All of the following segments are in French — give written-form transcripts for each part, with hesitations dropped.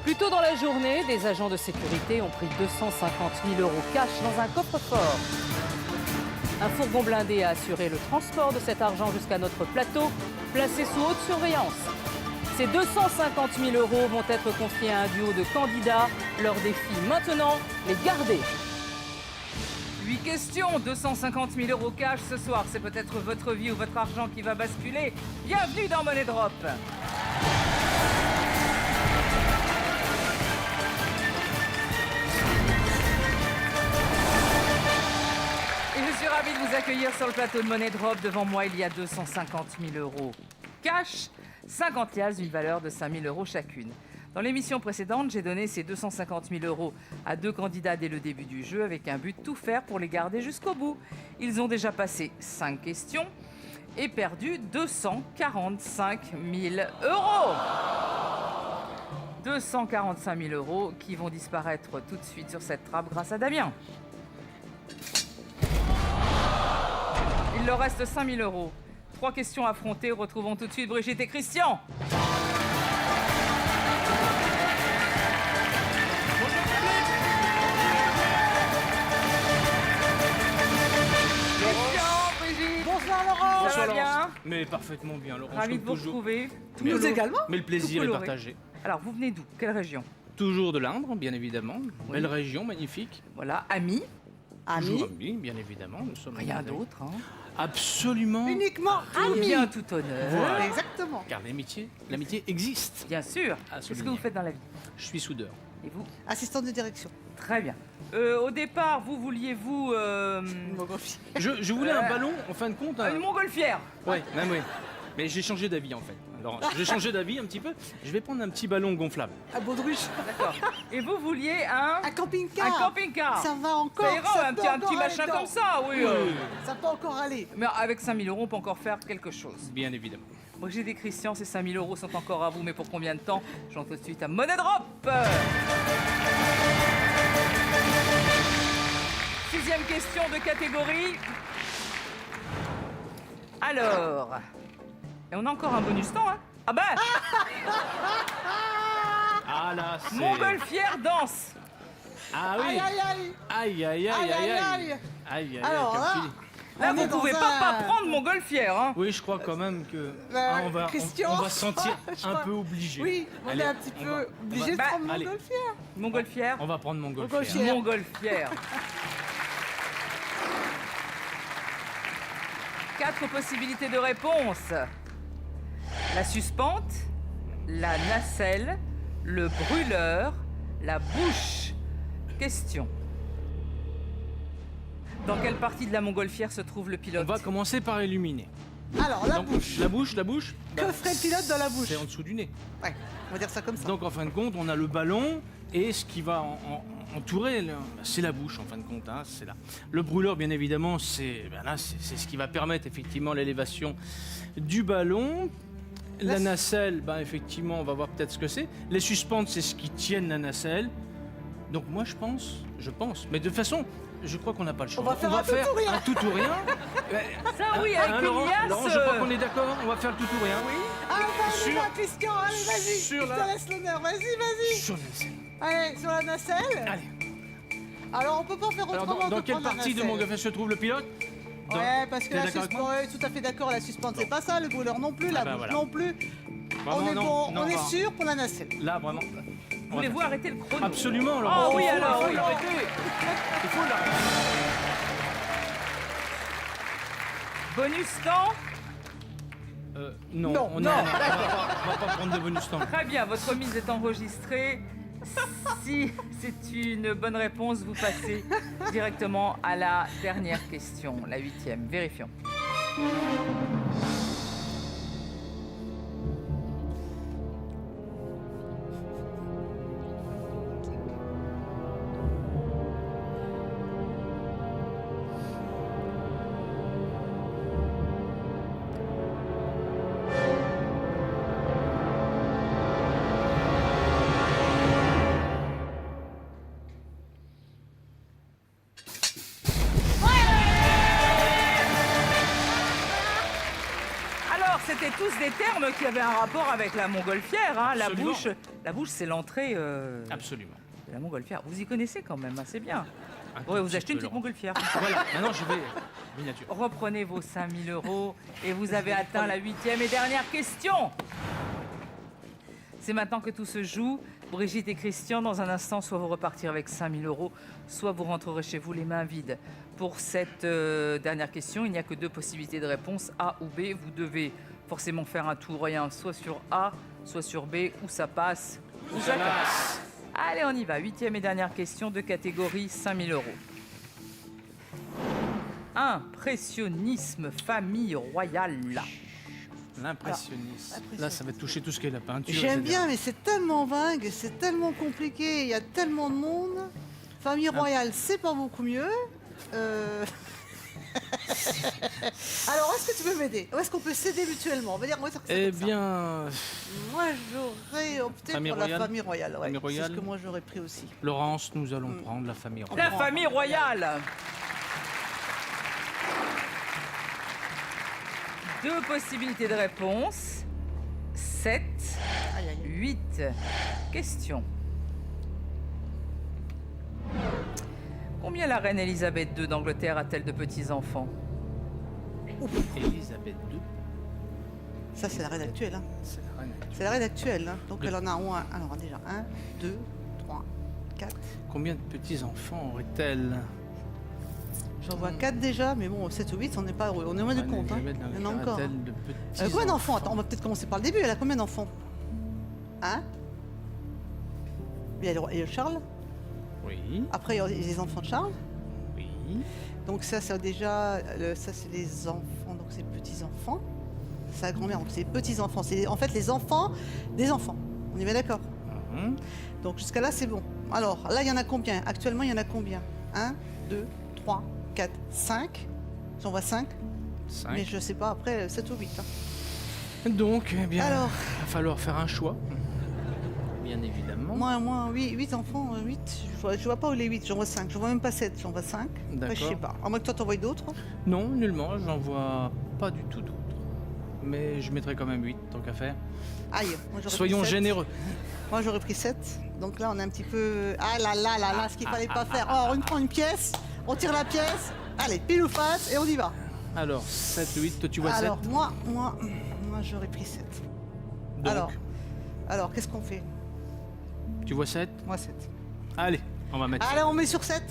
Plus tôt dans la journée, des agents de sécurité ont pris 250 000 € cash dans un coffre-fort. Un fourgon blindé a assuré le transport de cet argent jusqu'à notre plateau, placé sous haute surveillance. Ces 250 000 € vont être confiés à un duo de candidats. Leur défi maintenant, les garder. 8 questions, 250 000 € cash ce soir. C'est peut-être votre vie ou votre argent qui va basculer. Bienvenue dans Money Drop. Je suis ravie de vous accueillir sur le plateau de Money Drop. Devant moi, il y a 250 000 € cash, 50 liasses d'une valeur de 5 000 € chacune. Dans l'émission précédente, j'ai donné ces 250 000 € à 2 candidats dès le début du jeu avec un but de tout faire pour les garder jusqu'au bout. Ils ont déjà passé 5 questions et perdu 245 000 €. 245 000 € qui vont disparaître tout de suite sur cette trappe grâce à Damien. Il leur reste 5 000 €. 3 questions affrontées. Retrouvons tout de suite Brigitte et Christian. Bonsoir Laurent. Ça va bien? Mais parfaitement bien, Laurent. Ravi de vous toujours. retrouver. Nous également. Mais le plaisir Tout est coloré. partagé. Alors, vous venez d'où? Quelle région? Toujours de l'Indre, bien évidemment. Oui. Belle région, magnifique. Voilà, amis. Toujours amis, bien évidemment. Nous sommes Rien amis. d'autre. Hein. Absolument. Uniquement amis. Bien tout honneur. Voilà. Exactement. Car l'amitié existe. Bien sûr. À Qu'est-ce que souligner. vous faites dans la vie? Je suis soudeur. Et vous? Assistant de direction. Très bien. Au départ, vous vouliez-vous... Je voulais un ballon, en fin de compte. Une montgolfière. Oui, même oui. Mais j'ai changé d'avis en fait. Alors, j'ai changé d'avis un petit peu. Je vais prendre un petit ballon gonflable. À Baudruche. D'accord. Et vous vouliez un... Un camping-car. Un camping-car. Ça va encore. Ça ira, ça un peut petit encore machin aller comme dedans. ça, oui. Ça peut encore aller. Mais avec 5 000 €, on peut encore faire quelque chose. Bien évidemment. Brigitte et Christian, ces 5 000 € sont encore à vous, mais pour combien de temps? J'entre tout de suite à Money Drop. 6e question de catégorie. Alors, et on a encore un bonus temps, hein? Ah ben, Ah là, c'est... montgolfière danse. Ah oui. Aïe aïe aïe. Aïe, aïe, aïe, Aïe, aïe, aïe, aïe. aïe. Aïe, aïe, Alors comme là, tu dis. Là, on vous est dans pouvez un- pas prendre montgolfière, hein? Oui, je crois quand même que on va Christian, se sentir je un crois- peu obligé. Oui, on Allez, est un petit on peu va- obligé de Bah, prendre mon allez. golfière. Montgolfière. On va prendre mon golf. Montgolfière. Montgolfière. 4 possibilités de réponse. La suspente, la nacelle, le brûleur, la bouche. Question. Dans quelle partie de la montgolfière se trouve le On pilote? va commencer par illuminer. Alors, la Donc, bouche. La bouche. Que ferait le pilote dans la bouche? C'est en dessous du nez. Ouais, on va dire ça comme ça. Donc en fin de compte, on a le ballon et ce qui va entourer, c'est la bouche en fin de compte. Hein, c'est là. Le brûleur, bien évidemment, c'est ce qui va permettre effectivement l'élévation du ballon. La nacelle, effectivement, on va voir peut-être ce que c'est. Les suspentes, c'est ce qui tiennent la nacelle. Donc moi, je pense. Mais de toute façon, je crois qu'on n'a pas le choix. On va faire un tout ou rien. un tout ou rien. Ça oui, avec une Laurent, liasse. Laurent, je crois qu'on est d'accord. On va faire le tout ou rien. Oui. Ah, bah, on y Sur- va, Christian. Allez, vas-y. sur Je la- te laisse l'honneur. Vas-y. Sur la nacelle. Allez, sur la nacelle. Allez. Alors, on peut pas faire Alors, autrement dans que quelle prendre la partie de nacelle. mon golf se trouve le pilote? Dans- Ouais, parce que T'es la d'accord avec suspente, moi ouais, tout à fait d'accord, la suspente, c'est pas ça, le brûleur non plus, la Ah bah bouche voilà. non plus. Vraiment, On est non, bon, non, on est va- sûr pour la nacelle. Là, vraiment. Voulez-vous arrêter le chrono? Absolument, Laurent. Oh oui, alors, il faut oui. l'arrêter. Il faut l'arrêter. Bonus temps. Non, Non, on non, va pas prendre de bonus temps. Très bien, votre mise est enregistrée. Si c'est une bonne réponse, vous passez directement à la dernière question, la 8e. Vérifions. tous des termes qui avaient un rapport avec la montgolfière. Hein. Absolument. La bouche, c'est l'entrée Absolument. de la montgolfière. Vous y connaissez quand même assez bien. Un tout Ouais, vous petit achetez une peu, petite Laurent. montgolfière. Voilà, maintenant je vais miniature. Reprenez vos 5 000 € et vous avez atteint la 8e et dernière question. C'est maintenant que tout se joue. Brigitte et Christian, dans un instant, soit vous repartirez avec 5 000 €, soit vous rentrerez chez vous les mains vides. Pour cette dernière question, il n'y a que 2 possibilités de réponse, A ou B. Vous devez forcément faire un tout ou rien, soit sur A, soit sur B, où ça passe, où ça casse. Allez, on y va. 8e et dernière question de catégorie 5 000 €. Impressionnisme, famille royale. L'impressionniste. Là, ça va toucher tout ce qui est la peinture. J'aime etc. bien, mais c'est tellement vague, c'est tellement compliqué, il y a tellement de monde. Famille royale, c'est pas beaucoup mieux. Alors, est-ce que tu peux m'aider? Ou est-ce qu'on peut s'aider mutuellement? On va dire, moi, Eh bien, moi, j'aurais opté Famille pour royale. la famille royale. Ouais. Famille C'est royale. ce que moi, j'aurais pris aussi. Laurence, nous allons prendre la famille royale. La famille royale. 2 possibilités de réponse. 7, Aïe, aïe, aïe. 8. Question. Combien la reine Elisabeth II d'Angleterre a-t-elle de petits-enfants? Elisabeth II, Ça, c'est la reine actuelle. Hein. c'est la reine. C'est la reine actuelle. Hein. Donc, De- elle en a un. Alors, déjà, 1, 2, 3, 4. Combien de petits-enfants aurait-elle? J'en vois 4 déjà, mais bon, 7 ou 8, on n'est pas heureux. On est loin du Reine compte. Hein. Elisabeth Il y en a d'Angleterre encore. hein. a-t-elle de petits Combien d'enfants? Attends, on va peut-être commencer par le début. Elle a combien d'enfants? Hein? Il y a le Charles. Oui, Après, il y a les enfants de Charles. oui. Donc ça, c'est déjà... ça, c'est les enfants, donc c'est petits-enfants. C'est la grand-mère, donc c'est les petits-enfants. C'est en fait les enfants des enfants. On est bien d'accord? Mhm. Donc jusqu'à là, c'est bon. Alors, là, il y en a combien? Actuellement, il y en a combien? 1, 2, 3, 4, 5. J'en vois 5. Cinq. Mais je sais pas, après, 7 ou 8. Hein. Donc, eh bien, Alors, il va falloir faire un choix. Bien évidemment. moi, 8 enfants, 8. Je vois pas où les 8, j'en vois 5. Je vois même pas 7, j'en vois 5. Après, je sais D'accord. pas. À moins que toi, t'en vois d'autres. Non, nullement, j'en vois pas du tout d'autres. Mais je mettrai quand même 8, tant qu'à faire. Aïe, moi, j'aurais Soyons pris 7. généreux. Moi, j'aurais pris 7. Donc là, on est un petit peu... Ah là là là là, ce qu'il fallait pas faire. Oh, on prend une pièce, on tire la pièce. Allez, pile ou face, et on y va. Alors, 7, 8, toi tu vois 7. Alors, moi, j'aurais pris 7. Donc, Alors, qu'est-ce qu'on fait? tu vois 7. Moi, 7. Allez, on va mettre Allez, on met sur 7.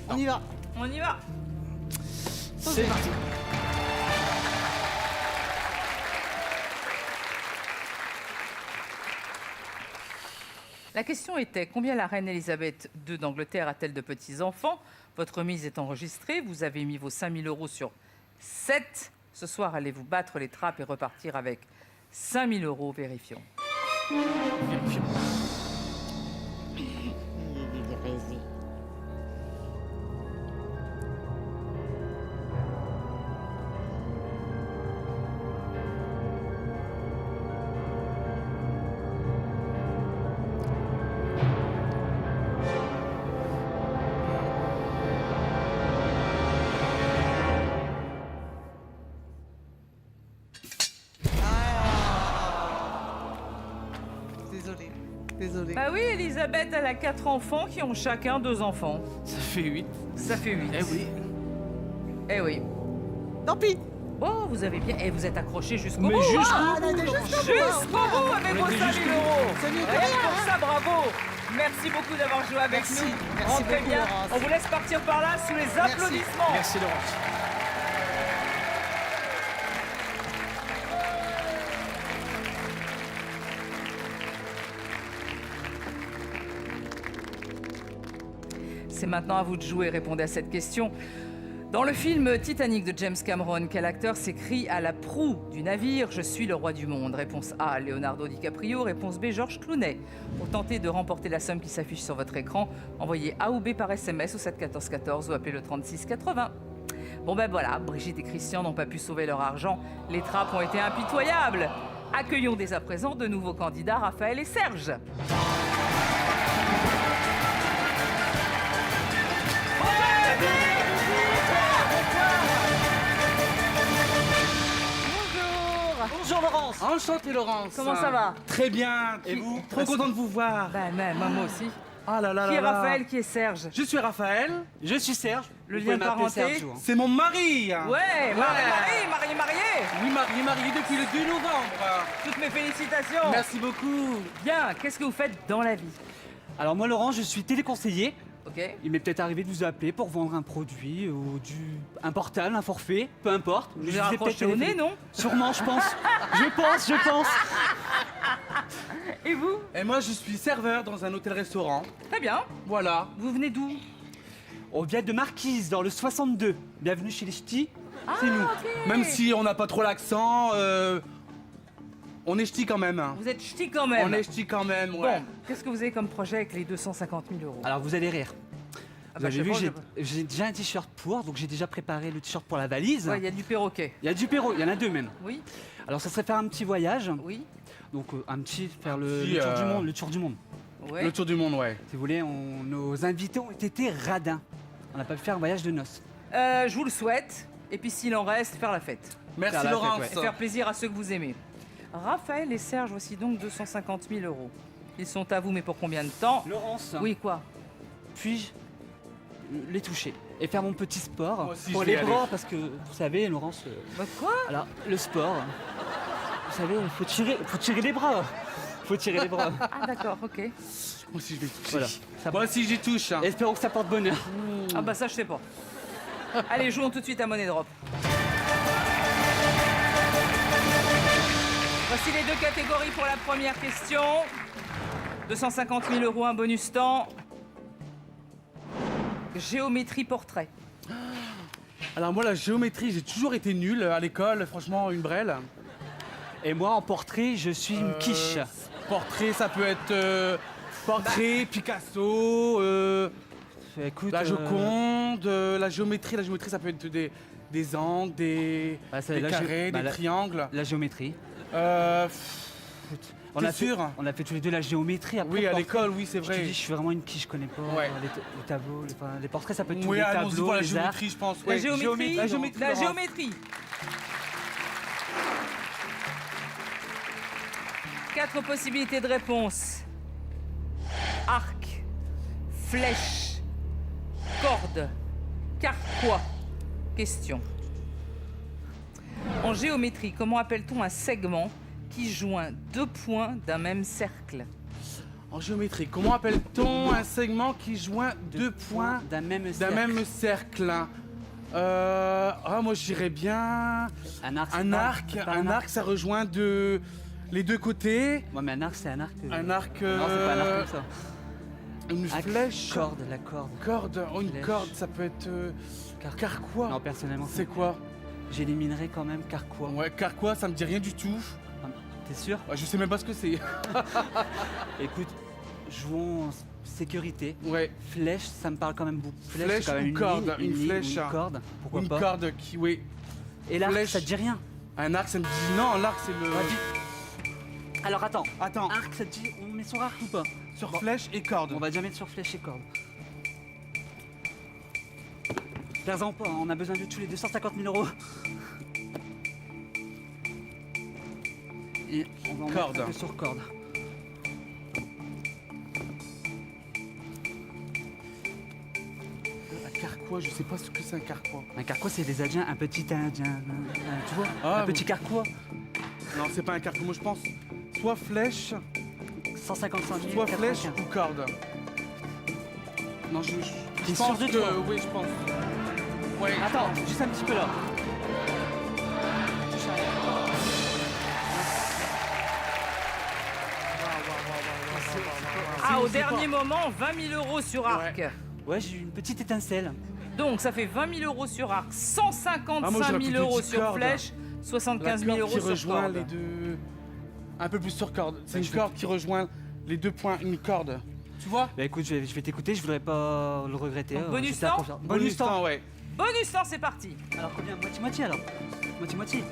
On y va. On y va. C'est parti. La question était combien la reine Elisabeth II d'Angleterre a-t-elle de petits-enfants? Votre mise est enregistrée. Vous avez mis vos 5 000 € sur 7. Ce soir, allez vous battre les trappes et repartir avec 5 000 €. Vérifions. Vérifions. Désolé. Bah oui, Elisabeth, elle a 4 enfants qui ont chacun 2 enfants. Ça fait 8. Ça fait 8. Eh oui. Eh oui. Tant pis. Oh, vous avez bien... Et vous êtes accrochés jusqu'au Mais bout. jusqu'au hein. on a été jusqu'au bout. Jusqu'au bout avec On vos était 5 000 jusqu'au €. C'est mieux que Rien rien, que pour hein. ça, bravo. Merci beaucoup d'avoir joué avec Merci. nous. Merci Rentrez beaucoup, bien. Laurence. On vous laisse partir par là sous les applaudissements. Merci Laurence. C'est maintenant à vous de jouer. Répondez à cette question. Dans le film Titanic de James Cameron, quel acteur s'écrie à la proue du navire « Je suis le roi du monde » Réponse A, Leonardo DiCaprio. Réponse B, Georges Clooney. Pour tenter de remporter la somme qui s'affiche sur votre écran, envoyez A ou B par SMS au 7 14 14 ou appelez le 36 80. Bon ben voilà, Brigitte et Christian n'ont pas pu sauver leur argent. Les trappes ont été impitoyables. Accueillons dès à présent de nouveaux candidats, Raphaël et Serge. Bonjour Laurence. Enchanté Laurence. Comment ça va? Très bien. Et vous? Trop content de vous voir. Ben, moi aussi. Ah là là Qui là est là. Raphaël, qui est Serge? Je suis Raphaël. Je suis Serge. Le Vous lien de pouvez m'appeler parenté? Sergio, hein. C'est mon mari. Ouais, marié. Oui, marié depuis le 2 novembre. Toutes mes félicitations. Merci beaucoup. Bien, qu'est-ce que vous faites dans la vie? Alors moi Laurent, je suis téléconseiller. Ok. Il m'est peut-être arrivé de vous appeler pour vendre un produit ou un portable, un forfait, peu importe. Je vous ai raccroché au nez, non? Sûrement, je pense. je pense. Et vous? Et moi, je suis serveur dans un hôtel-restaurant. Très bien. Voilà. Vous venez d'où? On vient de Marquise, dans le 62. Bienvenue chez les ch'tis. C'est nous. Même si on n'a pas trop l'accent, on est ch'ti quand même. Vous êtes ch'ti quand même. On est ch'ti quand même, ouais. Bon, qu'est-ce que vous avez comme projet avec les 250 000 euros? Alors vous allez rire. Vous bah, avez je vu, sais pas, j'ai déjà un t-shirt pour, donc j'ai déjà préparé le t-shirt pour la valise. Ouais, il y a du perroquet. Il y a du perro, il y en a deux même. Oui, Alors ça serait faire un petit voyage, oui, donc faire Un le petit, tour du monde, le tour du monde. ouais. Le tour du monde, ouais. Si vous voulez, nos invités ont été radins. On n'a pas pu faire un voyage de noces. Je vous le souhaite. Et puis s'il en reste, faire la fête. Merci Faire la fête, Laurence. ouais. Et faire plaisir à ceux que vous aimez. Raphaël et Serge, voici donc 250 000 euros. Ils sont à vous, mais pour combien de temps? Laurence, Oui, quoi? puis-je les toucher et faire mon petit sport Moi aussi, pour je vais les y bras, parce que vous savez, Laurence, Bah quoi? alors le sport, vous savez, il faut tirer les bras. Faut tirer les bras. Ah d'accord, ok. Moi aussi, je vais toucher. Voilà. Ça Moi aussi, j'y touche. Espérons que ça porte bonheur. Ah bah ça, je sais pas. Allez, jouons tout de suite à Money Drop. Voici les deux catégories pour la première question. 250 000 euros, un bonus temps. Géométrie portrait. Alors moi, la géométrie, j'ai toujours été nul à l'école. Franchement, une brêle. Et moi, en portrait, je suis une quiche. Portrait, ça peut être portrait, Picasso, Écoute, la Joconde, la géométrie, ça peut être des angles, des Bah, c'est des la carrés, des triangles. La géométrie. On T'es a, fait, sûr? on a fait tous les deux la géométrie. Après, Oui, à portrait, l'école, oui, c'est Je te vrai. dis, je suis vraiment une quiche, je connais pas Ouais. les tableaux, les portraits, ça peut être tous Oui, les allons-y tableaux, pour la les arts. géométrie, je pense. La ouais. géométrie. La géométrie. La Laurence. géométrie. 4 possibilités de réponse. Arc, flèche, corde, carquois. Question. En géométrie, comment appelle-t-on un segment qui joint deux points d'un même cercle? En géométrie, comment appelle-t-on un segment qui joint deux points d'un même d'un cercle. même cercle? Moi, je dirais bien Un arc. c'est un pas- arc. c'est pas Un arc, ça rejoint les deux côtés. Ouais, mais un arc, c'est un arc. Un arc. Non, c'est pas un arc comme ça. Une Un flèche. Corde, la corde. Corde. Oh, une Flèche. corde, ça peut être. Carquois. Non, personnellement, C'est quoi? J'éliminerais quand même carquois. Ouais, carquois, ça me dit rien du tout. T'es sûr? Ouais, je sais même pas ce que c'est. Écoute, jouons en sécurité. Ouais. Flèche, ça me parle quand même beaucoup. Flèche c'est quand même ou une corde, ligne, une ligne, flèche. Une corde, pourquoi Une pas. corde qui, oui. Et l'arc, flèche. ça te dit rien? Un arc, ça me dit non. L'arc, c'est le. Alors attends, Attends. arc, ça te dit, on met sur arc ou pas? Sur flèche et corde. On va déjà mettre sur flèche et corde. Perds-en pas, on a besoin de tous les 250 000 euros. Et on va en Corde. mettre un peu sur corde. Un carquois, je sais pas ce que c'est un carquois. Un carquois, c'est des Indiens, un petit Indien. Tu vois? Ah, un petit carquois. Non, c'est pas un carquois. Moi, je pense soit flèche, 155 000. soit flèche 95. ou corde. Non, je T'es pense sûr de que toi? oui, je pense. Ouais. Attends, juste un petit peu là. Ah, au dernier moment, 20 000 euros sur arc. Ouais, j'ai eu une petite étincelle. Donc, ça fait 20 000 euros sur arc, Ah, moi, 155 j'aurais 000 plutôt euros dit sur corde. flèche, La 75 000 corde euros qui sur rejoint corde. les deux. Un peu plus sur corde. C'est Bah, une corde qui rejoint les deux points, une corde. Tu vois? Bah écoute, je vais t'écouter, je voudrais pas le regretter. Donc, bonus j'étais à temps confiance. Bonus temps, ouais. Bonus temps, c'est parti. Alors combien? Moitié-moitié alors? Moitié-moitié.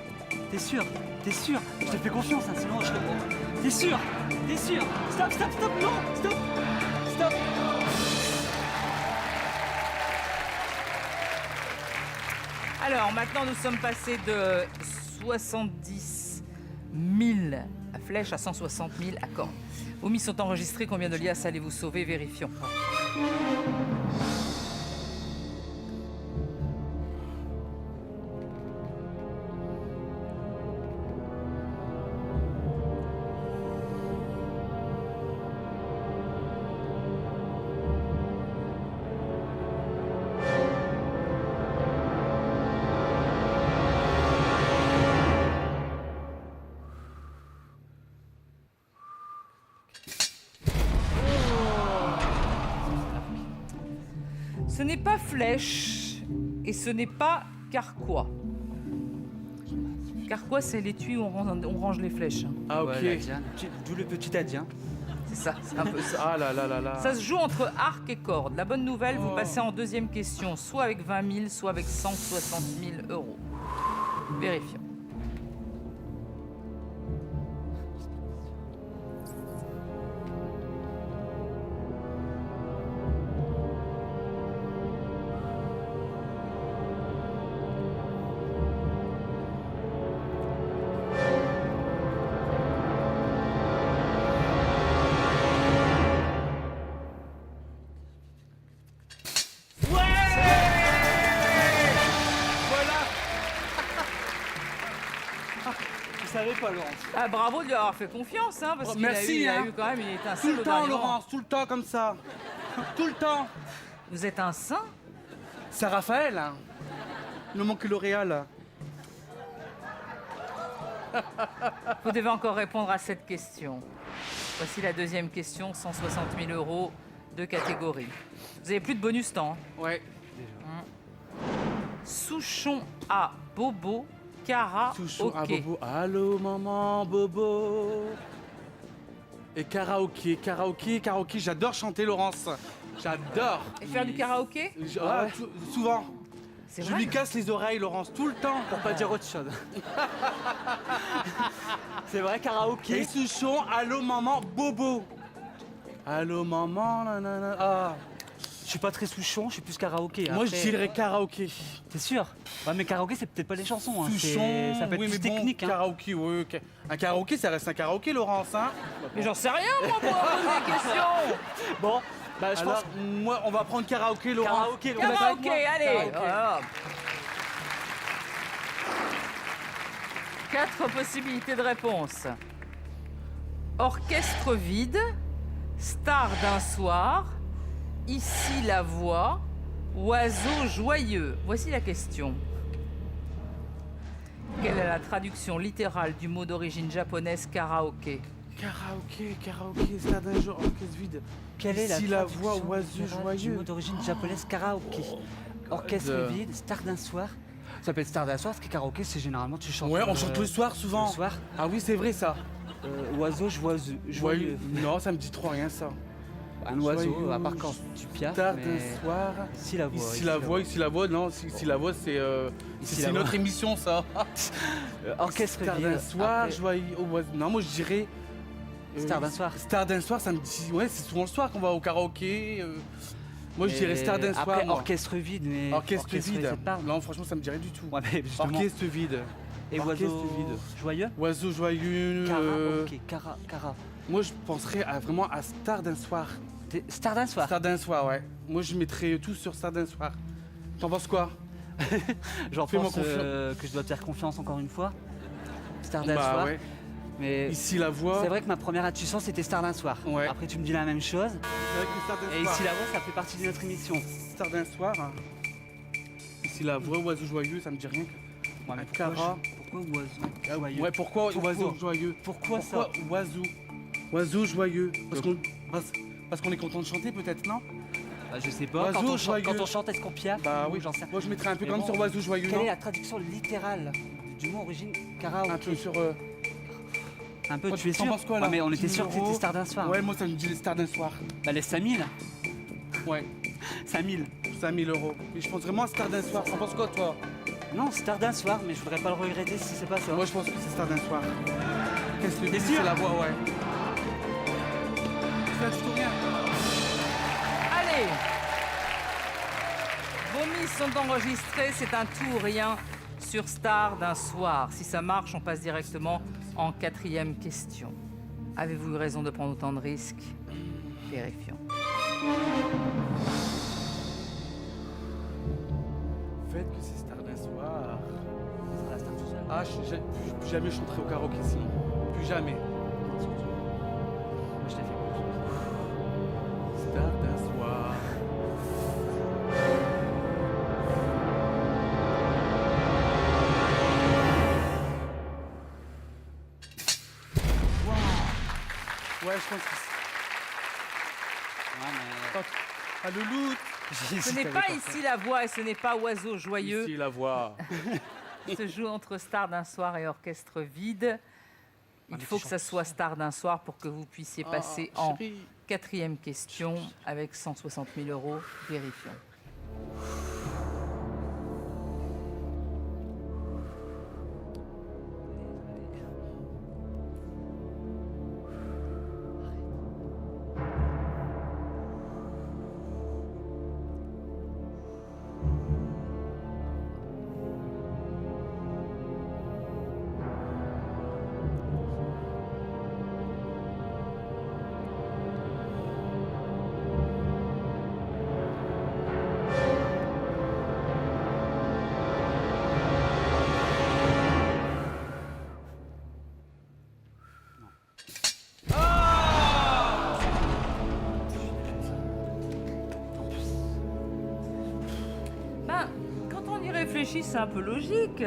T'es sûr? T'es sûr? Je te fais confiance, hein, sinon je te... T'es sûr? T'es sûr? Stop, stop, stop, non! Stop! Stop! Alors, maintenant, nous sommes passés de 70 1000 flèches à 160 000 à cordes. Vos mises sont enregistrées. Combien de liasses allez-vous sauver? Vérifions. Ce n'est pas flèche et ce n'est pas carquois. Carquois, c'est l'étui où on range les flèches. Ah, ok. Ouais, la Diane. D'où le petit indien. C'est ça, c'est un peu ça. Ah là là là là. Ça se joue entre arc et corde. La bonne nouvelle, vous passez en deuxième question, soit avec 20 000, soit avec 160 000 euros. Vérifions. Je savais pas, Laurence. Ah, bravo de lui avoir fait confiance, hein, parce Oh, qu'il a merci, eu, hein. quand même une étincelle Tout le au temps, dernier moment. Laurence, tout le temps comme ça. Tout le temps. Vous êtes un saint? C'est Raphaël, hein. Le manque L'Oréal. Vous devez encore répondre à cette question. Voici la deuxième question, 160 000 euros, deux catégories. Vous avez plus de bonus temps. Hein. Ouais. Souchon à Bobo, Cara, Touchons à ok. Bobo. Allô, maman, Bobo. Et karaoké, karaoké, karaoké. J'adore chanter, Laurence. J'adore. Et faire du karaoké? Souvent. C'est Je vrai? lui casse les oreilles, Laurence, tout le temps. Pour pas dire autre chose. C'est vrai, karaoké. Et Souchon, allô, maman, Bobo. Allô, maman, nanana. Ah. Je suis pas très souchon, je suis plus karaoké. Moi, Après, je dirais karaoké. T'es sûr? Ouais, mais karaoké, c'est peut-être pas les chansons. Hein. Souchon, Ça peut être oui, plus mais bon, technique. Hein. karaoké, oui. Un karaoké, ça reste un karaoké, Laurence, hein. Mais j'en sais rien, moi, pour poser des questions. Bon, bah, je Alors, pense. moi, on va prendre karaoké, Laurence. Karaoké, Laurence. Karaoké, allez. Karaoké. Voilà. 4 possibilités de réponse. Orchestre vide, star d'un soir, ici la voix, oiseau joyeux. Voici la question. Quelle est la traduction littérale du mot d'origine japonaise karaoké? Karaoké, stade d'un jour, orchestre vide. Quelle est la Ici la voix, traduction oiseau littérale du joyeux. mot d'origine japonaise karaoké. Orchestre vide, star d'un soir. Ça peut être star d'un soir, parce que karaoké, c'est généralement tu chantes. Ouais, on chante le soir souvent. Le soir. Ah oui, c'est vrai ça. Oiseau joyeux. Joyeux. Non, ça me dit trop rien ça. Un oiseau, Joyeux, à part quand tu piaffes. Tard mais... d'un soir. Ici la voix. Ici la voix, ici la voix. Non, ici la voix, c'est Ici c'est la notre voix. émission ça. Orchestre Star vide. d'un soir, Après, joyeux. Non, moi je dirais. Star d'un soir. Star d'un soir, ça me dit. Ouais, c'est souvent le soir qu'on va au karaoké. Moi je dirais Star d'un soir. Après, moi. orchestre vide, mais. Orchestre vide. ça te parle. Non, franchement, ça me dirait du tout. Ouais, mais justement. Orchestre vide. Et orchestre oiseau vide. joyeux. Oiseau joyeux. Karaoké, Kara. Moi, je penserais vraiment à Star d'un soir. Star d'un soir. Star d'un soir, ouais. Moi, je mettrais tout sur Star d'un soir. T'en penses quoi? J'en Fais-moi pense que je dois te faire confiance encore une fois. Star d'un Bah soir. ouais. Mais Ici la voix. c'est vrai que ma première intuition c'était Star d'un soir. Ouais. Après tu me dis la même chose. C'est vrai que Star d'un Et soir. ici la voix ça fait partie de notre émission. Star d'un soir. Hein. Ici la voix, oiseau joyeux, ça me dit rien. Ouais, mais Cara. pourquoi oiseau joyeux? Ouais, pourquoi oiseau joyeux? Pourquoi ça? Oiseau? Oiseau joyeux. Parce qu'on est content de chanter peut-être, non? Bah, je sais pas. Oiseau joyeux. Quand on chante, est-ce qu'on piaffe? Bah Ou oui. j'en sais rien. Moi, je mettrais un peu Mais comme bon, sur oiseau joyeux, Quelle non? est la traduction littérale du mot origine karaoké? Un peu sur. Un peu, Toi, tu es t'en sûr? penses quoi, là? Ouais, mais on était 10 sûr que 000 c'était Star d'un soir. Ouais, moi, ça me dit les Stars d'un soir. Bah les 5000. Ouais, 5000. 5000 €. Mais je pense vraiment à Star d'un soir. T'en penses quoi, toi? Non, Star d'un soir, mais je voudrais pas le regretter si c'est pas ça. Moi, je pense que c'est Star d'un soir. Qu'est-ce que tu T'es dis? sûr? C'est la voix, ouais. Tu fais un tutoriel? Allez. Vos mises sont enregistrées, c'est un tout ou rien sur Star d'un soir. Si ça marche, on passe directement en 4e question. Avez-vous eu raison de prendre autant de risques? Vérifions. Faites que c'est Star d'un soir. Ah, plus jamais je chanterai au karaoké sinon. Plus jamais. Je t'ai fait confiance. Star d'un soir. Ouais, je pense que Ouais, mais... Ah, le loot. Ce n'est pas ici la voix et ce n'est pas Oiseau joyeux. Ici, la voix. Se joue entre Star d'un soir et Orchestre vide. Il faut que ça soit Star d'un soir pour que vous puissiez passer en Chérie. 4e question avec 160 000 €. Vérifions. Ben, quand on y réfléchit, c'est un peu logique.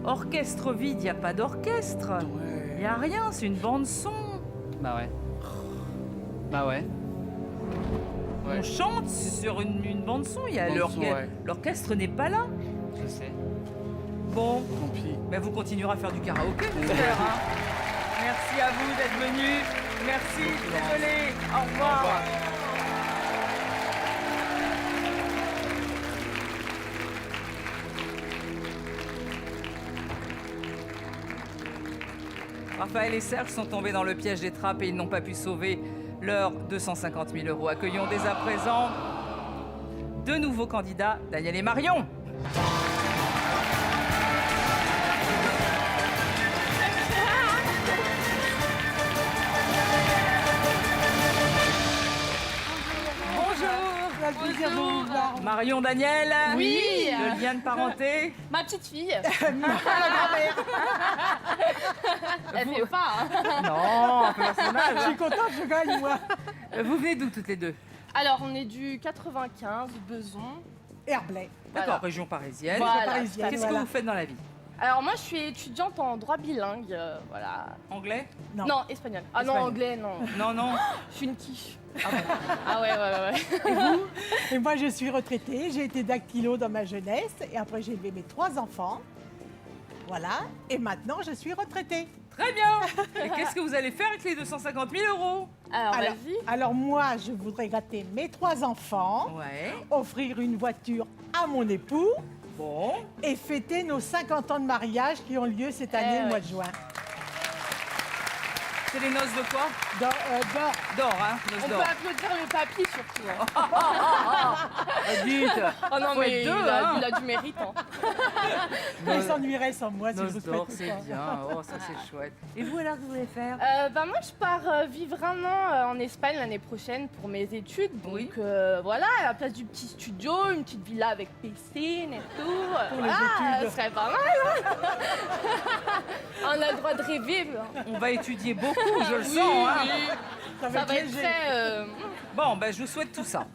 Orchestre vide, il n'y a pas d'orchestre. Il n'y a rien, c'est une bande-son. Bah ouais. Bah ouais. On chante sur une bande-son. Il y a Bande-son, ouais. l'orchestre n'est pas là. Je sais. Bon, Tant pis. mais vous continuerez à faire du karaoké, j'espère. Hein. Merci à vous d'être venus. Merci, désolé. Au revoir. Raphaël et Serge sont tombés dans le piège des trappes et ils n'ont pas pu sauver leurs 250 000 €. Accueillons dès à présent deux nouveaux candidats, Daniel et Marion. Bonjour. Marion, Daniel. Oui. Le lien de parenté. Ma petite fille. Elle fait pas. Hein. Non, un peu personnage. Je suis contente, je gagne, moi. Vous venez d'où toutes les deux? Alors, on est du 95, Beson. Herblay. D'accord, Voilà. région parisienne. Voilà, parisienne, Qu'est-ce voilà. que vous faites dans la vie? Alors, moi, je suis étudiante en droit bilingue. Voilà. Anglais? Non. Espagnol. Ah non, Espagnol. anglais, non. Non, non. Je suis une quiche. Ah ouais. Et moi, je suis retraitée. J'ai été dactylo dans ma jeunesse. Et après, j'ai élevé mes 3 enfants. Voilà. Et maintenant, je suis retraitée. Très bien. Et qu'est-ce que vous allez faire avec les 250 000 €? Alors, Alors, vas-y. alors moi, je voudrais gâter mes 3 enfants, Ouais. offrir une voiture à mon époux Bon. et fêter nos 50 ans de mariage qui ont lieu cette année, ouais. le mois de juin. C'est les noces de quoi? D'or. D'or, hein? Noces On peut d'or. applaudir le papy surtout. Hein. Dites. Oh non, Faut mais être deux, il a du mérite. Hein. Ils s'ennuieraient sans moi si je Noces vous d'or, souhaite c'est ça. bien. Oh, ça, c'est chouette. Et vous, alors, que vous voulez faire? Moi, je pars vivre un an en Espagne l'année prochaine pour mes études. Donc Oui. voilà, à la place du petit studio, une petite villa avec piscine et tout. Pour les Voilà, études. ce serait pas mal. Hein. On a le droit de rêver. On va étudier beaucoup, je le Oui, sens. Hein. oui. Ça va être léger. très... Bon, ben, je vous souhaite tout ça.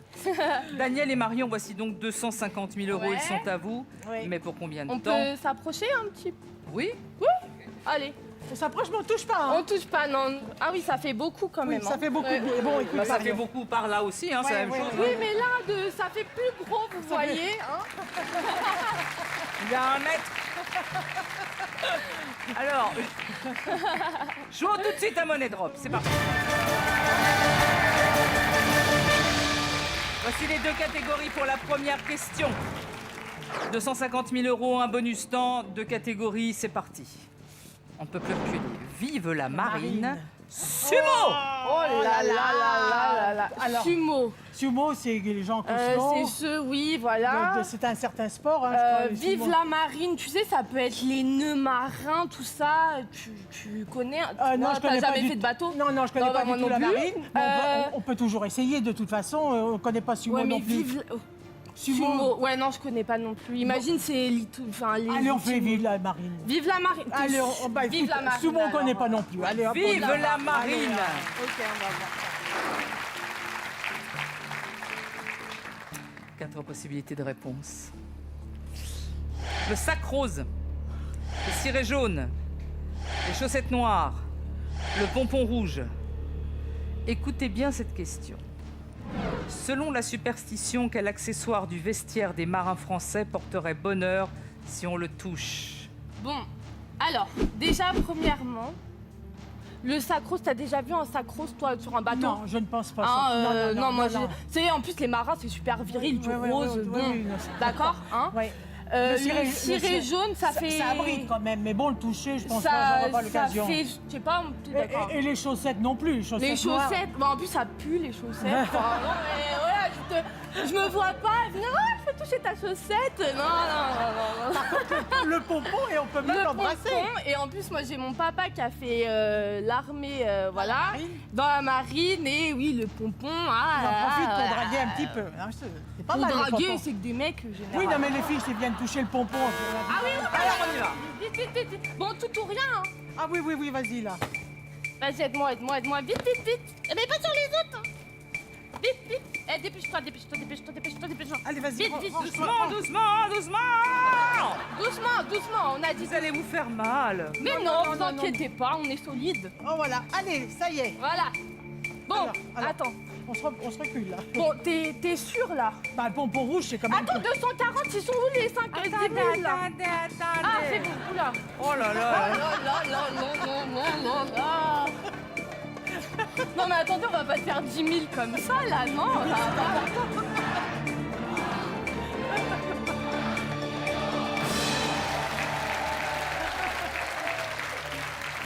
Daniel et Marion, voici donc 250 000 €. Ouais. Ils sont à vous. Oui. Mais pour combien de On temps? peut s'approcher un petit peu. Oui. Allez, On s'approche, mais on touche pas. on Hein. touche pas, non. Ah oui, ça fait beaucoup quand Oui, même. ça hein. fait beaucoup. Ouais. Bon, écoute, Bah, ça fait Marion. beaucoup par là aussi, hein, c'est la Ouais, même ouais, chose. ouais. Oui, mais là, ça fait plus gros, vous voyez. Hein. Il y a 1 mètre. Alors, jouons tout de suite à Money Drop. C'est parti. Voici les 2 catégories pour la première question. 250 000 €, un bonus temps, 2 catégories, c'est parti. On ne peut plus reculer. Vive la marine. Marine. Sumo. Oh là là là là là. Alors, Sumo. Sumo, c'est les gens costauds. C'est ceux, oui, voilà. C'est un certain sport. Hein, je crois, les Vive sumo. la marine, tu sais, ça peut être les nœuds marins, tout ça. Tu connais Non, je connais t'as pas jamais du fait de bateau? Non, je connais Non, pas bah, moi du tout non la plus. marine. Mais on peut toujours essayer de toute façon. On connaît pas Sumo Ouais, mais non plus. vive. Sumo. Ouais, non, je connais pas non plus. Imagine, c'est les. Allez, on fait vive la marine. Vive la marine. Allez, Vive la marine. Sumo, on connaît alors. pas non plus. Allez, hop, Vive on y va. la marine. Ok, on va voir. 4 possibilités de réponse. Le sac rose, le ciré jaune, les chaussettes noires, le pompon rouge. Écoutez bien cette question. Selon la superstition, quel accessoire du vestiaire des marins français porterait bonheur si on le touche? Bon, alors, déjà, premièrement, le sac rose, t'as déjà vu un sac rose, toi, sur un bateau? Non, je ne pense pas Hein, ça. non, moi, c'est en plus les marins, c'est super viril, du rose, bon, d'accord, hein. Ouais. Le ciré jaune, ça fait. Ça abrite quand même, mais bon, le toucher, je pense pas, Ça, j'aurai pas ça l'occasion. fait, je sais pas, d'accord. Et les chaussettes non plus. Les noires. chaussettes, bah en plus ça pue les chaussettes. Enfin, non, mais voilà, je me vois pas. Non, je peux toucher ta chaussette. Non. Le pompon et on peut même Le l'embrasser. pompon, et en plus moi j'ai mon papa qui a fait l'armée, voilà, marine. dans la marine, et oui le pompon. Ah, On en profite pour voilà. draguer un petit peu. Hein, c'est pas Pour mal, le draguer, pompon. c'est que des mecs généralement. Oui, non, mais les filles, c'est bien de toucher le pompon. Ah oui, Alors on y va. vite. Bon, tout ou rien. Hein. Ah oui, vas-y, là. Vas-y, aide-moi. Vite. Mais pas sur les autres. Hein. Vite. Eh, dépêche-toi. Allez, vas-y. Vite, Doucement. Doucement, on a dit. Vous allez vous faire mal. Mais non, vous inquiétez pas, on est solide. Oh, voilà. Allez, ça y est. Voilà. Bon, Alors. attends. On se recule, là. Bon, t'es sûr là? Bah, le pompon rouge, c'est quand même... Attends, 240, ils sont où les 5 10 000 là? Ah, c'est bon, oula. Oh là là. Non mais attendez, on va pas faire 10 000 comme ça là, non là.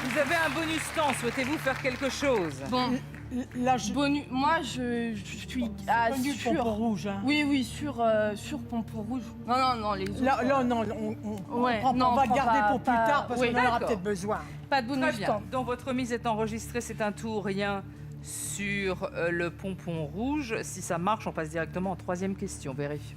Vous avez un bonus temps. Souhaitez-vous faire quelque chose? Bon, Là, je... moi je suis connu le pompon sûre. rouge, hein. Oui, sur pompon rouge. Non, les autres. Là, non, Ouais, on non, va on prend garder pas- pour plus pas- tard parce oui, qu'on en aura d'accord. peut-être besoin. Pas de Très bonus bien. temps. Donc votre mise est enregistrée, c'est un tout ou rien sur le pompon rouge. Si ça marche, on passe directement en 3e question. Vérifions.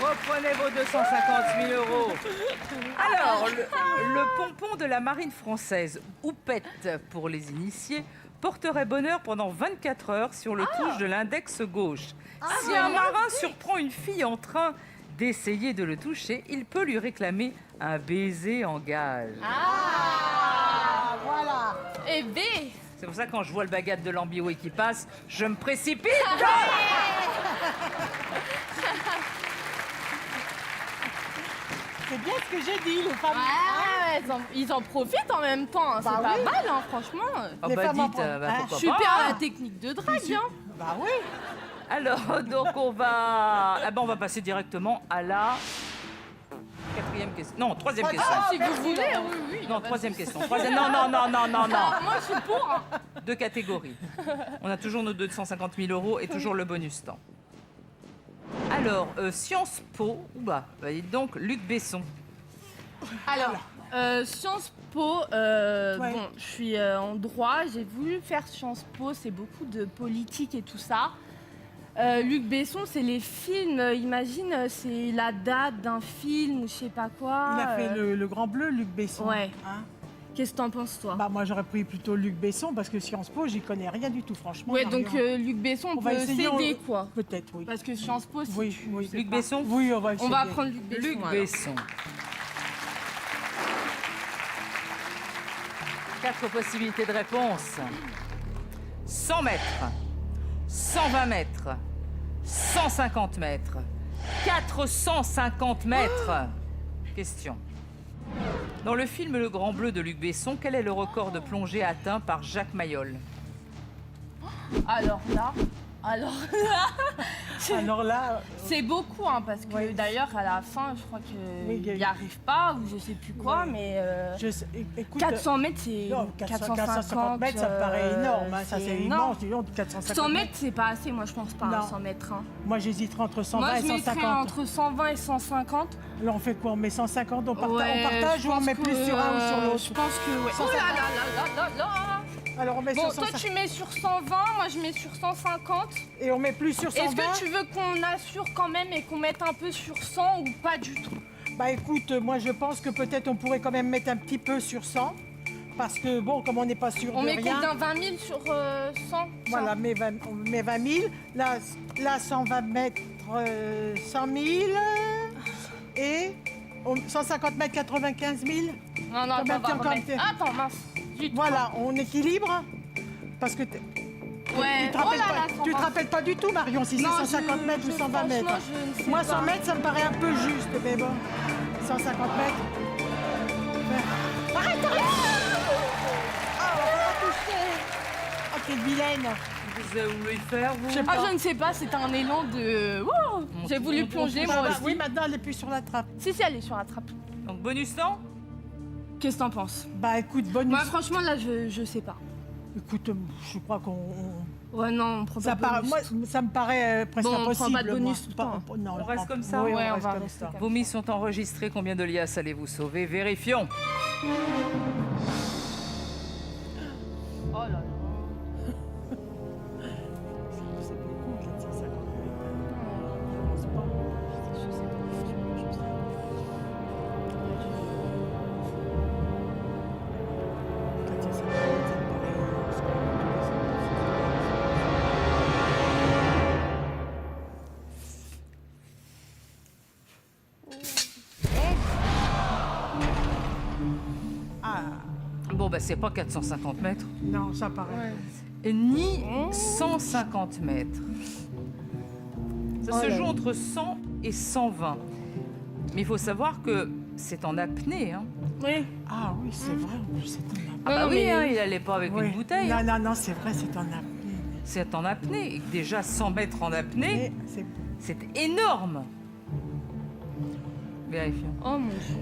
Reprenez vos 250 000 euros. Alors, le pompon de la marine française, houppette pour les initiés, porterait bonheur pendant 24 heures si on le touche de l'index gauche. Si un marin surprend une fille en train d'essayer de le toucher, il peut lui réclamer un baiser en gage. Ah, voilà. Et B. C'est pour ça que quand je vois le baguette de l'ambiway qui passe, je me précipite. C'est bien ce que j'ai dit, les femmes. Ouais, ils en profitent en même temps. Hein. Bah C'est pas oui. mal, hein, franchement. Oh Les bah femmes en dites, prennent. pourquoi Super pas. la technique de drague. Hein. Bah oui. Alors, donc on va passer directement à la 4e question. Non, 3e question. Ah, si vous voulez, oui. Non, 3e question. Non. Moi, je suis pour. Hein. 2 catégories. On a toujours nos 250 000 euros et toujours le bonus temps. Alors, Sciences Po, dites donc Luc Besson. Alors, Sciences Po, Ouais. bon, je suis en droit, j'ai voulu faire Sciences Po, c'est beaucoup de politique et tout ça. Luc Besson, c'est les films, imagine, c'est la date d'un film ou je sais pas quoi. Il a fait le Grand Bleu, Luc Besson. Ouais. Hein. Qu'est-ce que t'en penses, toi? Bah, moi, j'aurais pris plutôt Luc Besson parce que Sciences Po, j'y connais rien du tout, franchement. Ouais, Marion. donc Luc Besson, on va peut essayer, s'aider, quoi. Peut-être, oui. Parce que Sciences Po, si Oui, tu oui. sais Luc pas. Besson. Oui, on va essayer. On va prendre Luc Besson. Luc alors. Besson. 4 possibilités de réponse. 100 mètres, 120 mètres, 150 mètres, 450 mètres. Question. Dans le film Le Grand Bleu de Luc Besson, quel est le record de plongée atteint par Jacques Mayol? Alors là, Alors là, c'est beaucoup, hein, parce que Ouais. d'ailleurs, à la fin, je crois Oui, qu'il n'y arrive pas, ou je sais plus quoi, Ouais. mais écoute, 400 mètres, c'est non, 450 450 mètres, ça me paraît énorme. Hein, ça, c'est énorme. immense. Dis donc, 450 100 mètres, c'est pas assez, moi je pense pas, Non. hein, 100 mètres. Hein. Moi, j'hésiterais entre 120 Moi, et je mettrais 150. entre 120 et 150. Alors, on fait quoi? On met 150, on Ouais, partage je ou on pense met plus que, sur un ou sur l'autre? Je pense que, ouais. 150. Oh là là là là là là. Alors, on met Bon, sur toi 150 tu mets sur 120, moi je mets sur 150. et on met plus sur 120. Est-ce que tu veux qu'on assure quand même et qu'on mette un peu sur 100 ou pas du tout? Bah écoute, moi je pense que peut-être on pourrait quand même mettre un petit peu sur 100. Parce que bon, comme on n'est pas sûr On de met rien. combien? 20 000 sur 100? Voilà, on met 20 000. Là 120 mètres, 100 000. Et 150 mètres, 95 000. Non, non, Combien attends, on de va temps remettre. Attends, mince. Zut. Voilà, on équilibre. Parce que Ouais. tu te Oh rappelles, là pas, là, tu te 120. rappelles pas du tout, Marion, si c'est Non, 150 mètres ou 120 mètres. franchement, je ne sais Moi, pas. 100 mètres, ça me paraît un peu juste, mais bon. 150 mètres. Arrête, arrête! Ah, on va pas toucher. Oh, quelle vilaine! Vous avez voulu le faire, vous? Je sais Ah, pas. je ne sais pas, c'est un élan de. Wouh. J'ai voulu plonger, Ah moi bah aussi. oui, maintenant, elle est plus sur la trappe. Si, elle est sur la trappe. Donc bonus 100? Qu'est-ce que t'en penses? Bah écoute, bonus. Moi, franchement, là, je sais pas. Écoute, je crois qu'on... Ouais, non, on prend Ça, pas de bonus. moi, ça me paraît presque Bon, on prend impossible. pas de bonus moi. tout le temps. Non, On reste comme ça? Oui, Ouais, on reste va comme rester ça. comme ça. Vos mises sont enregistrées. Combien de liasses allez-vous sauver? Vérifions. Oh là là. C'est beaucoup, 450 mètres. Je pense pas. Je sais pas. 450 mètres, ça me paraît immense. Ah, Bon, bah c'est pas 450 mètres. non, ça paraît. Et ni 150 mètres. Ça Oh se là joue là. entre 100 et 120. Mais il faut savoir que c'est en apnée. Hein. Oui. Ah oui, c'est vrai, en plus, c'est en apnée. Ah bah non, oui, mais- hein, il allait pas avec Oui. une bouteille. Non, hein. non, non, c'est vrai, c'est en apnée. C'est en apnée. Et déjà 100 mètres en apnée, Mais c'est... c'est énorme. Vérifions. Oh mon dieu.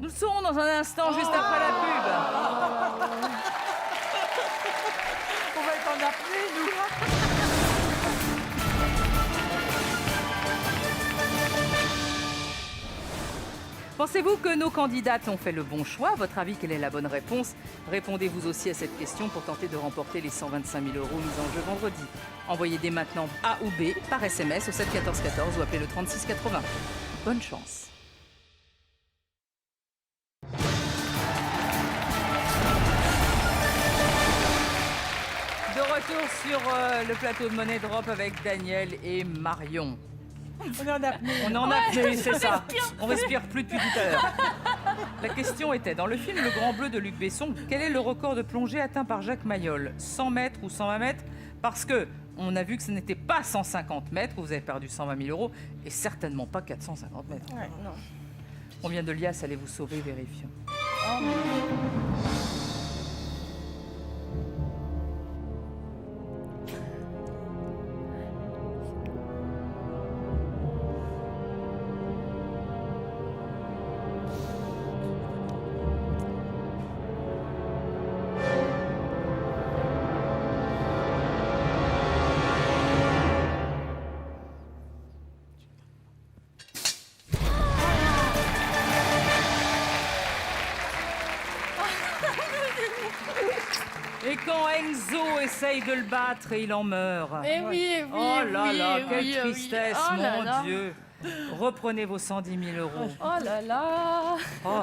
Nous le saurons dans un instant, juste après la pub. On va être en apnée, nous. Pensez-vous que nos candidates ont fait le bon choix? À votre avis, quelle est la bonne réponse? Répondez-vous aussi à cette question pour tenter de remporter les 125 000 € mis en jeu vendredi. Envoyez dès maintenant A ou B par SMS au 7 14 14 ou appelez le 36 80. Bonne chance. De retour sur le plateau de Money Drop avec Daniel et Marion. On est en apnée. On en a plus, c'est ça. On respire plus depuis tout à l'heure. La question était, dans le film Le Grand Bleu de Luc Besson, quel est le record de plongée atteint par Jacques Mayol? 100 mètres ou 120 mètres? Parce que on a vu que ce n'était pas 150 mètres, où vous avez perdu 120 000 €, et certainement pas 450 mètres. Non. Combien de liasses allez-vous sauver? Vérifions. Et quand Enzo essaye de le battre et il en meurt. Eh oui, oui, Oh là oui, là, oui, quelle oui. tristesse, Oh là mon là. Dieu. Reprenez vos 110 000 euros. Oh là là. Oh,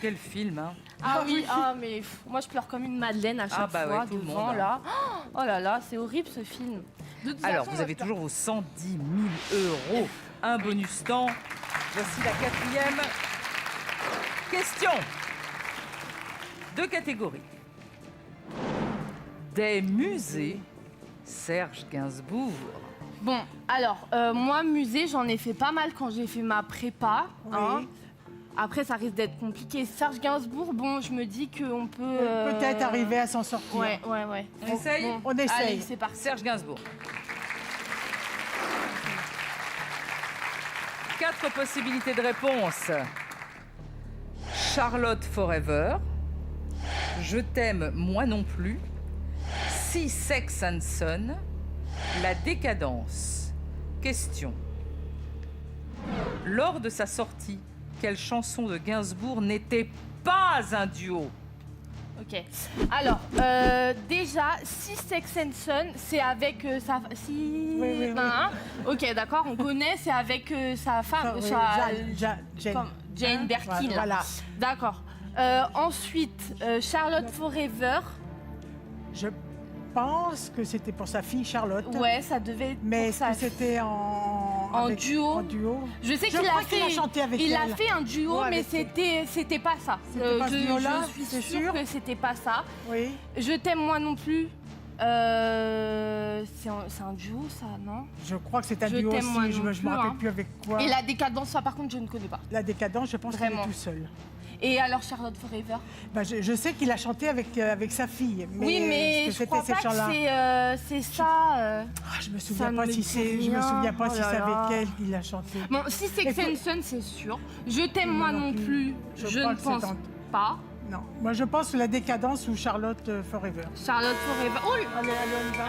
quel film, hein. Ah oui, mais moi je pleure comme une madeleine à chaque bah fois ouais, tout le devant, monde, hein. là. Oh là là, c'est horrible ce film. De toute Alors, façon, vous moi, avez je pleure. toujours vos 110 000 euros. Un bonus temps. Voici la 4e question. 2 catégories. Des musées Serge Gainsbourg. Bon, alors, moi, musée, j'en ai fait pas mal quand j'ai fait ma prépa. Oui. Hein. Après, ça risque d'être compliqué. Serge Gainsbourg, bon, je me dis qu'on peut... Peut-être arriver à s'en sortir. Ouais. On essaye Bon, On essaye. Allez, c'est parti. Serge Gainsbourg. 4 possibilités de réponse. Charlotte Forever. Je t'aime moi non plus. Si Sex and Son. La décadence. Question. Lors de sa sortie, quelle chanson de Gainsbourg n'était pas un duo? Ok. Alors, déjà, si Sex and Son, c'est avec sa... Si... Oui. Hein. Ok, d'accord, on connaît, c'est avec sa femme, Oui, Jane. Jane Hein, Birkin. là. Voilà. D'accord. Ensuite, Charlotte Forever. Je pense que c'était pour sa fille Charlotte. Ouais, ça devait être Mais pour est-ce sa que c'était En duo. En duo. Je sais Je qu'il crois a qu'il fait, a chanté avec il elle. a fait un duo, Ouais, mais avec c'était pas ça. C'était pas ce duo-là, je suis c'est sûre sûr que c'était pas ça. Oui. Je t'aime moi non plus. C'est un duo, ça, non? Je crois que c'est un Je duo t'aime, moi aussi. Je non me plus, rappelle hein. plus avec quoi. Et la décadence, ça, par contre, je ne connais pas. La décadence, je pense qu'il est Vraiment. tout seul. Et alors Charlotte Forever? Bah, je sais qu'il a chanté avec sa fille. Mais Oui, mais est-ce que je crois c'était pas ces chants-là que c'est ça. Ah, je me souviens ne pas me si dit c'est. Je me rien. souviens pas Oh si là c'est là. avec elle qu'il a chanté. Bon, si Sex and Son, c'est sûr. Je t'aime moi non plus, je crois ne que c'est pense en- pas. Non. Moi, je pense que la décadence ou Charlotte Forever. Charlotte Forever. Oh, Allez, on y va.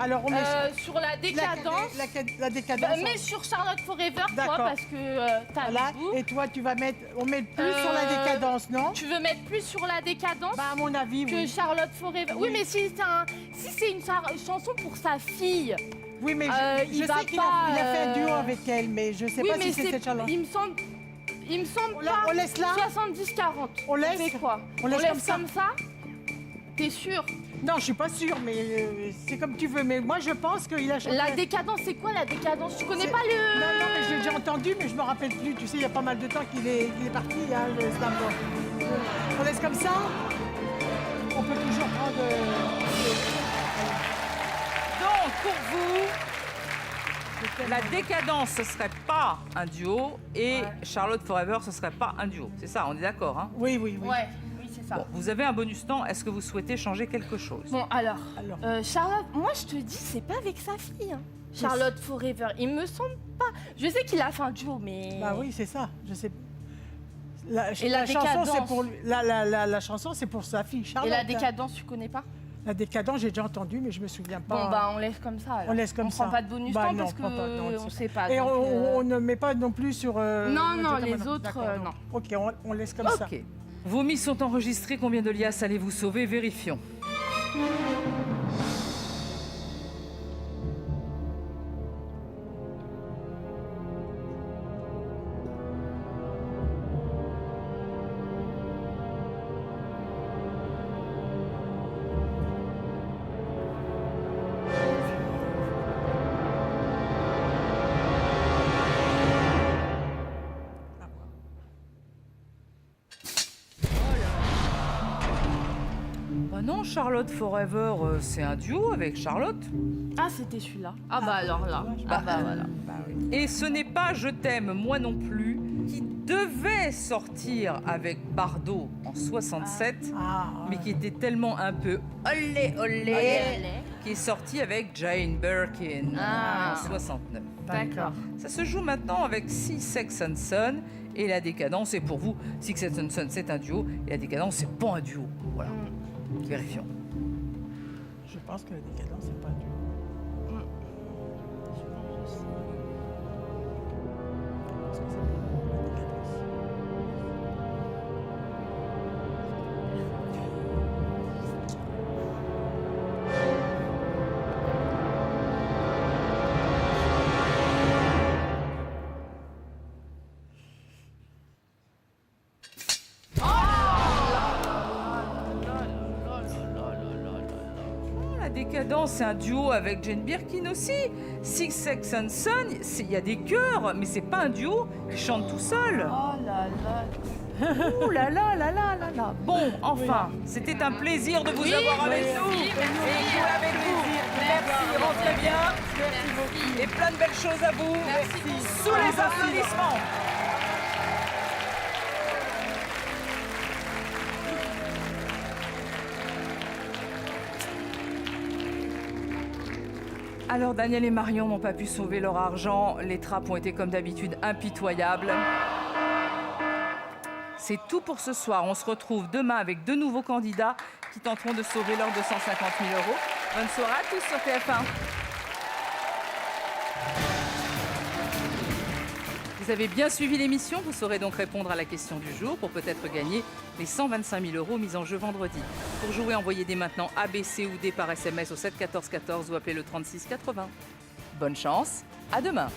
Alors, on met sur la décadence. la décadence. Mets sur Charlotte Forever, toi, D'accord. parce que t'as Voilà. le goût. Et toi, tu vas mettre. On met plus sur la décadence, non? Tu veux mettre plus sur la décadence Bah, à mon avis, que oui. Charlotte Forever. Oui, mais si c'est une chanson pour sa fille. Oui, mais il je va sais qu'il pas, a fait un duo avec elle, mais je sais Oui, pas mais si c'est cette chanson. il me semble On laisse là? 70-40. On laisse? C'est quoi? On laisse comme ça? T'es sûr? Non, je suis pas sûre, mais c'est comme tu veux. Mais moi, je pense qu'il a chanté. La décadence, c'est quoi la décadence? Tu connais C'est- pas le... Non, mais je l'ai déjà entendu, mais je me rappelle plus. Tu sais, il y a pas mal de temps qu'il est parti, hein, le slam rock. On laisse comme ça? On peut toujours prendre. Donc, pour vous, la décadence, ce serait pas un duo et Charlotte Forever, ce serait pas un duo. C'est ça, on est d'accord, hein? Oui. Ouais, oui, c'est ça. Bon, vous avez un bonus temps. Est-ce que vous souhaitez changer quelque chose? Bon, alors, Alors. Charlotte, moi je te dis, c'est pas avec sa fille. Hein. Charlotte Forever, il me semble pas. Je sais qu'il a fait un duo, mais. Bah oui, c'est ça. Je sais. La, Et la chanson, décadence. c'est pour lui- la chanson, c'est pour sa fille, Et Charlotte. la décadence, tu connais pas? La décadence, j'ai déjà entendu, mais je me souviens pas. Bon, bah on laisse comme ça. alors. On laisse comme ça. On prend pas de bonus Bah temps non, parce que prend pas, non, on c'est sait pas. Et donc, on ne met pas non plus sur. Non, le non, jeu les comme un- autres, D'accord, non. Ok, on laisse comme ça. Ok. Vos mises sont enregistrées. Combien de liasses allez-vous sauver? Vérifions. Bah non, Charlotte Forever, c'est un duo avec Charlotte. Ah, c'était celui-là. Ah, bah alors là. Bah, bah voilà. Et ce n'est pas Je t'aime moi non plus qui devait sortir avec Bardot en 67, mais qui était tellement un peu olé qui est sorti avec Jane Birkin Ah. en 69. D'accord. Ça se joue maintenant avec Six Sex and Son et la décadence. Et pour vous, Six Sex and Son c'est un duo et la décadence c'est pas un duo. Voilà. Vérifions. Je pense que la décadence, c'est pas dur. Décadent, c'est un duo avec Jane Birkin aussi. Six Sex and Son, il y a des chœurs, mais c'est pas un duo qui chante tout seul. Oh là là. Ouh là là là là là là. Bon, enfin, c'était un plaisir de vous avoir avec nous. Et jouer avec vous. Merci, rentrez bien. Et plein de belles choses à vous. Sous les applaudissements. Alors Daniel et Marion n'ont pas pu sauver leur argent. Les trappes ont été comme d'habitude impitoyables. C'est tout pour ce soir. On se retrouve demain avec 2 nouveaux candidats qui tenteront de sauver leurs 250 000 €. Bonne soirée à tous sur TF1. Vous avez bien suivi l'émission, vous saurez donc répondre à la question du jour pour peut-être gagner les 125 000 € mis en jeu vendredi. Pour jouer, envoyez dès maintenant ABC ou D par SMS au 7 14 14 ou appelez le 36 80. Bonne chance, à demain.